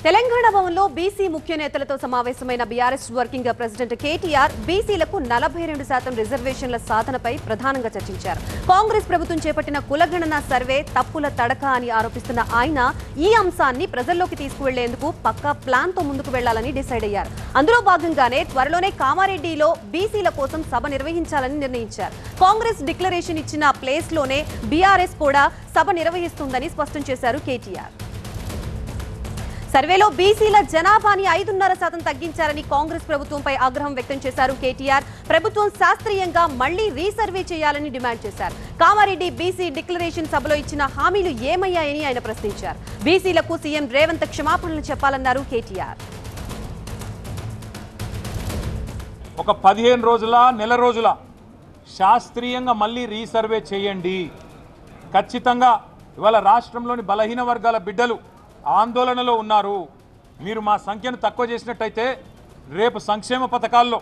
తెలంగాణ భవన్లో బీసీ ముఖ్య నేతలతో సమావేశమైన బీఆర్ఎస్ వర్కింగ్ ప్రెసిడెంట్ కేటీఆర్ బీసీలకు 42% రిజర్వేషన్ల సాధనపై ప్రధానంగా చర్చించారు. కాంగ్రెస్ ప్రభుత్వం చేపట్టిన కులగణన సర్వే తప్పుల తడక అని ఆరోపిస్తున్న ఆయన ఈ అంశాన్ని ప్రజల్లోకి తీసుకువెళ్లేందుకు పక్కా ప్లాన్ తో ముందుకు వెళ్లాలని డిసైడ్ అయ్యారు. అందులో భాగంగానే త్వరలోనే కామారెడ్డిలో బీసీల కోసం సభ నిర్వహించాలని నిర్ణయించారు. కాంగ్రెస్ డిక్లరేషన్ ఇచ్చిన ప్లేస్ లోనే బీఆర్ఎస్ కూడా సభ నిర్వహిస్తుందని స్పష్టం చేశారు కేటీఆర్. సర్వేలో బీసీల జనాభాని 5.5% తగ్గించారని కాంగ్రెస్ ప్రభుత్వంపై ఆగ్రహం వ్యక్తం చేశారు కేటీఆర్. ప్రభుత్వం శాస్త్రీయంగా మళ్లీ రీసర్వే చేయాలని డిమాండ్ చేశారు. కామారెడ్డి బీసీ డిక్లరేషన్ సభలో ఇచ్చిన హామీలు ఏమయ్యాయని ఆయన ప్రశ్నించారు. బీసీలకు సీఎం రేవంత్ క్షమాపణలు చెప్పాలన్నారు కేటీఆర్. ఒక 15 రోజుల నెల రోజుల శాస్త్రీయంగా మళ్ళీ రీసర్వే చేయండి. ఖచ్చితంగా ఇవాళ రాష్ట్రంలోని బలహీన వర్గాల బిడ్డలు ఆందోళనలో ఉన్నారు. మీరు మా సంఖ్యను తక్కువ చేసినట్టయితే రేపు సంక్షేమ పథకాల్లో,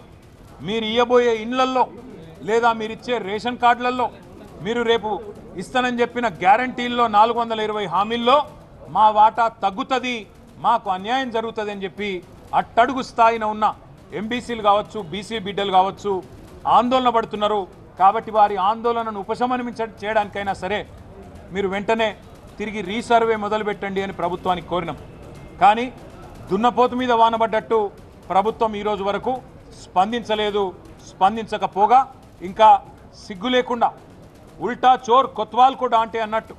మీరు ఇయ్యబోయే ఇండ్లల్లో, లేదా మీరిచ్చే రేషన్ కార్డులలో, మీరు రేపు ఇస్తానని చెప్పిన గ్యారంటీల్లో 420 హామీల్లో మా వాటా తగ్గుతుంది, మాకు అన్యాయం జరుగుతుంది అని చెప్పి అట్టడుగు స్థాయిన ఉన్న ఎంబీసీలు కావచ్చు, బీసీ బిడ్డలు కావచ్చు ఆందోళన పడుతున్నారు. కాబట్టి వారి ఆందోళనను చేయడానికైనా సరే మీరు వెంటనే తిరిగి రీసర్వే మొదలుపెట్టండి అని ప్రభుత్వానికి కోరినాం. కానీ దున్నపోతు మీద వానబడ్డట్టు ప్రభుత్వం ఈరోజు వరకు స్పందించలేదు. స్పందించకపోగా ఇంకా సిగ్గు లేకుండా ఉల్టా చోర్ కొత్వాల్ కూడా అంటే అన్నట్టు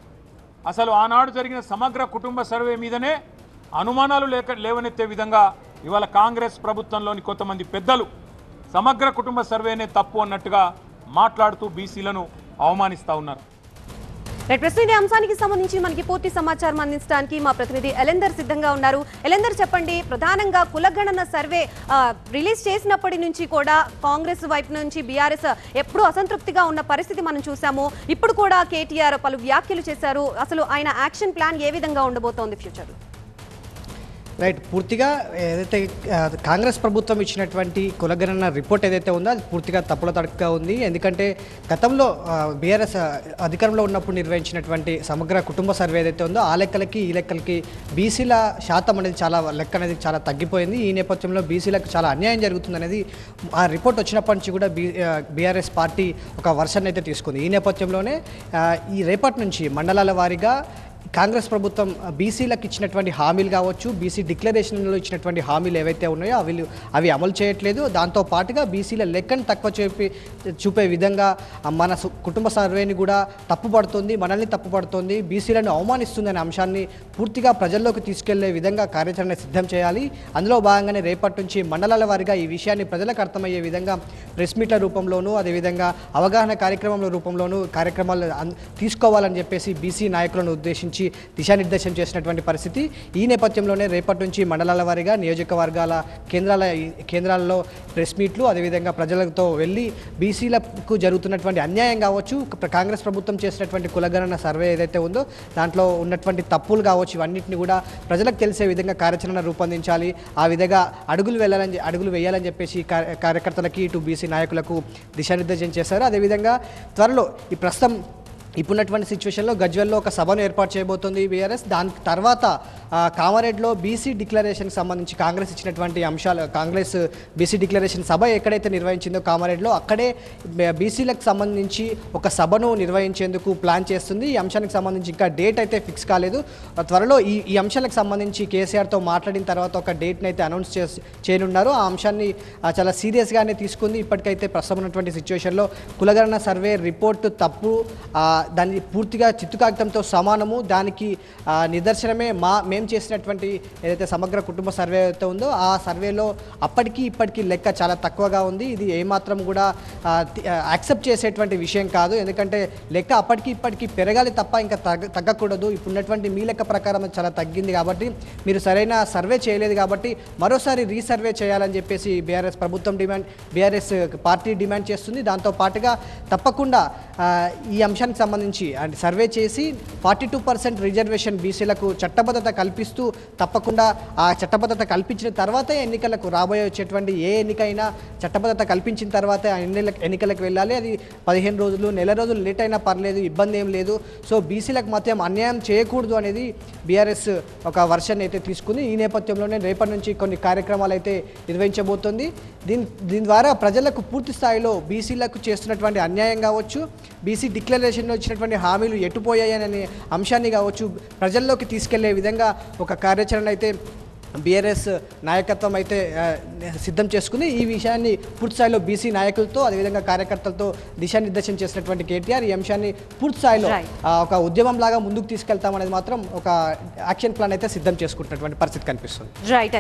అసలు ఆనాడు జరిగిన సమగ్ర కుటుంబ సర్వే మీదనే అనుమానాలు లేవనెత్తే విధంగా ఇవాళ కాంగ్రెస్ ప్రభుత్వంలోని కొంతమంది పెద్దలు సమగ్ర కుటుంబ సర్వేనే తప్పు అన్నట్టుగా మాట్లాడుతూ బీసీలను అవమానిస్తూ ఉన్నారు. ప్రస్తుతం ఈ అంశానికి సంబంధించి మనకి పూర్తి సమాచారం అందించడానికి మా ప్రతినిధి ఎలెందర్ సిద్ధంగా ఉన్నారు. ఎలెందర్, చెప్పండి, ప్రధానంగా కులగణన సర్వే రిలీజ్ చేసినప్పటి నుంచి కూడా కాంగ్రెస్ వైపు నుంచి బీఆర్ఎస్ ఎప్పుడూ అసంతృప్తిగా ఉన్న పరిస్థితి మనం చూసాము. ఇప్పుడు కూడా కేటీఆర్ పలు వ్యాఖ్యలు చేశారు. అసలు ఆయన యాక్షన్ ప్లాన్ ఏ విధంగా ఉండబోతోంది ఫ్యూచర్? రైట్, పూర్తిగా ఏదైతే కాంగ్రెస్ ప్రభుత్వం ఇచ్చినటువంటి కులగణన రిపోర్ట్ ఏదైతే ఉందో అది పూర్తిగా తప్పుల తడకగా ఉంది. ఎందుకంటే గతంలో బీఆర్ఎస్ అధికారంలో ఉన్నప్పుడు నిర్వహించినటువంటి సమగ్ర కుటుంబ సర్వే ఏదైతే ఉందో ఆ లెక్కలకి ఈ లెక్కలకి బీసీల శాతం అనేది లెక్క అనేది చాలా తగ్గిపోయింది. ఈ నేపథ్యంలో బీసీలకు చాలా అన్యాయం జరుగుతుంది అనేది ఆ రిపోర్ట్ వచ్చినప్పటి నుంచి కూడా బీఆర్ఎస్ పార్టీ ఒక వర్షన్ అయితే తీసుకుంది. ఈ నేపథ్యంలోనే ఈ రేపటి నుంచి మండలాల వారీగా కాంగ్రెస్ ప్రభుత్వం బీసీలకు ఇచ్చినటువంటి హామీలు కావచ్చు, బీసీ డిక్లరేషన్లో ఇచ్చినటువంటి హామీలు ఏవైతే ఉన్నాయో అవి అమలు చేయట్లేదు. దాంతో పాటుగా బీసీల లెక్కను తక్కువ చూపే విధంగా మన కుటుంబ సర్వేని కూడా తప్పుపడుతుంది, మనల్ని తప్పుపడుతుంది, బీసీలను అవమానిస్తుంది అనే అంశాన్ని పూర్తిగా ప్రజల్లోకి తీసుకెళ్లే విధంగా కార్యాచరణ సిద్ధం చేయాలి. అందులో భాగంగానే రేపటి నుంచి మండలాల వారీగా ఈ విషయాన్ని ప్రజలకు అర్థమయ్యే విధంగా ప్రెస్ మీట్ల రూపంలోనూ, అదేవిధంగా అవగాహన కార్యక్రమాల రూపంలోనూ కార్యక్రమాలు తీసుకోవాలని చెప్పేసి బీసీ నాయకులను ఉద్దేశించి దిశానిర్దేశం చేసినటువంటి పరిస్థితి. ఈ నేపథ్యంలోనే రేపటి నుంచి మండలాల వారీగా నియోజకవర్గాల కేంద్రాలలో ప్రెస్ మీట్లు, అదేవిధంగా ప్రజలతో వెళ్ళి బీసీలకు జరుగుతున్నటువంటి అన్యాయం కావచ్చు, కాంగ్రెస్ ప్రభుత్వం చేసినటువంటి కులగణన సర్వే ఏదైతే ఉందో దాంట్లో ఉన్నటువంటి తప్పులు కావచ్చు, ఇవన్నింటినీ కూడా ప్రజలకు తెలిసే విధంగా కార్యాచరణ రూపొందించాలి. ఆ విధంగా అడుగులు వేయాలని చెప్పేసి కార్యకర్తలకి ఇటు బీసీ నాయకులకు దిశానిర్దేశం చేశారు. అదేవిధంగా త్వరలో ఇప్పుడున్నటువంటి సిచ్యువేషన్లో గజ్వెల్లో ఒక సభను ఏర్పాటు చేయబోతోంది బీఆర్ఎస్. దాని తర్వాత కామారెడ్డిలో బీసీ డిక్లరేషన్కి సంబంధించి కాంగ్రెస్ ఇచ్చినటువంటి అంశాలు, కాంగ్రెస్ బీసీ డిక్లరేషన్ సభ ఎక్కడైతే నిర్వహించిందో కామారెడ్డిలో అక్కడే బీసీలకు సంబంధించి ఒక సభను నిర్వహించేందుకు ప్లాన్ చేస్తుంది. ఈ అంశానికి సంబంధించి ఇంకా డేట్ అయితే ఫిక్స్ కాలేదు. త్వరలో ఈ అంశాలకు సంబంధించి కేసీఆర్తో మాట్లాడిన తర్వాత ఒక డేట్ని అయితే అనౌన్స్ చేయనున్నారు. ఆ అంశాన్ని చాలా సీరియస్గానే తీసుకుంది. ఇప్పటికైతే ప్రస్తుతం ఉన్నటువంటి సిచ్యువేషన్లో కులగణన సర్వే రిపోర్టు తప్పు, దాన్ని పూర్తిగా చిత్తుకాగితంతో సమానము, దానికి నిదర్శనమే మేము చేసినటువంటి ఏదైతే సమగ్ర కుటుంబ సర్వే అయితే ఉందో ఆ సర్వేలో అప్పటికి ఇప్పటికీ లెక్క చాలా తక్కువగా ఉంది. ఇది ఏమాత్రం కూడా యాక్సెప్ట్ చేసేటువంటి విషయం కాదు. ఎందుకంటే లెక్క అప్పటికి ఇప్పటికీ పెరగాలి తప్ప ఇంకా తగ్గకూడదు. ఇప్పుడున్నటువంటి మీ లెక్క ప్రకారం చాలా తగ్గింది కాబట్టి మీరు సరైన సర్వే చేయలేదు కాబట్టి మరోసారి రీసర్వే చేయాలని చెప్పేసి బీఆర్ఎస్ పార్టీ డిమాండ్ చేస్తుంది. దాంతో పాటుగా తప్పకుండా ఈ అంశానికి సంబంధించి అంటే సర్వే చేసి 42% రిజర్వేషన్ బీసీలకు చట్టబద్ధత కల్పిస్తూ తప్పకుండా ఆ చట్టబద్ధత కల్పించిన తర్వాతే ఎన్నికలకు రాబోయే వచ్చేటువంటి ఏ ఎన్నికైనా చట్టబద్ధత కల్పించిన తర్వాత ఎన్నికలకు వెళ్ళాలి. అది 15 రోజులు నెల రోజులు లేట్ అయినా పర్లేదు, ఇబ్బంది ఏం లేదు. సో బీసీలకు మాత్రం అన్యాయం చేయకూడదు అనేది బీఆర్ఎస్ ఒక వర్షన్ అయితే తీసుకుంది. ఈ నేపథ్యంలోనే రేపటి నుంచి కొన్ని కార్యక్రమాలు అయితే నిర్వహించబోతోంది. దీని ద్వారా ప్రజలకు పూర్తి స్థాయిలో బీసీలకు చేస్తున్నటువంటి అన్యాయం కావచ్చు, బీసీ డిక్లరేషన్లో ఇచ్చినటువంటి హామీలు ఎటుపోయాయనే అంశాన్ని కావచ్చు ప్రజల్లోకి తీసుకెళ్లే విధంగా ఒక కార్యాచరణ అయితే బీఆర్ఎస్ నాయకత్వం అయితే సిద్ధం చేసుకుంది. ఈ విషయాన్ని పూర్తి స్థాయిలో బీసీ నాయకులతో అదేవిధంగా కార్యకర్తలతో దిశానిర్దేశం చేసినటువంటి కేటీఆర్ ఈ అంశాన్ని పూర్తి స్థాయిలో ఒక ఉద్యమం లాగా ముందుకు తీసుకెళ్తామనేది మాత్రం ఒక యాక్షన్ ప్లాన్ అయితే సిద్ధం చేసుకుంటున్నటువంటి పరిస్థితి కనిపిస్తుంది. రైట్.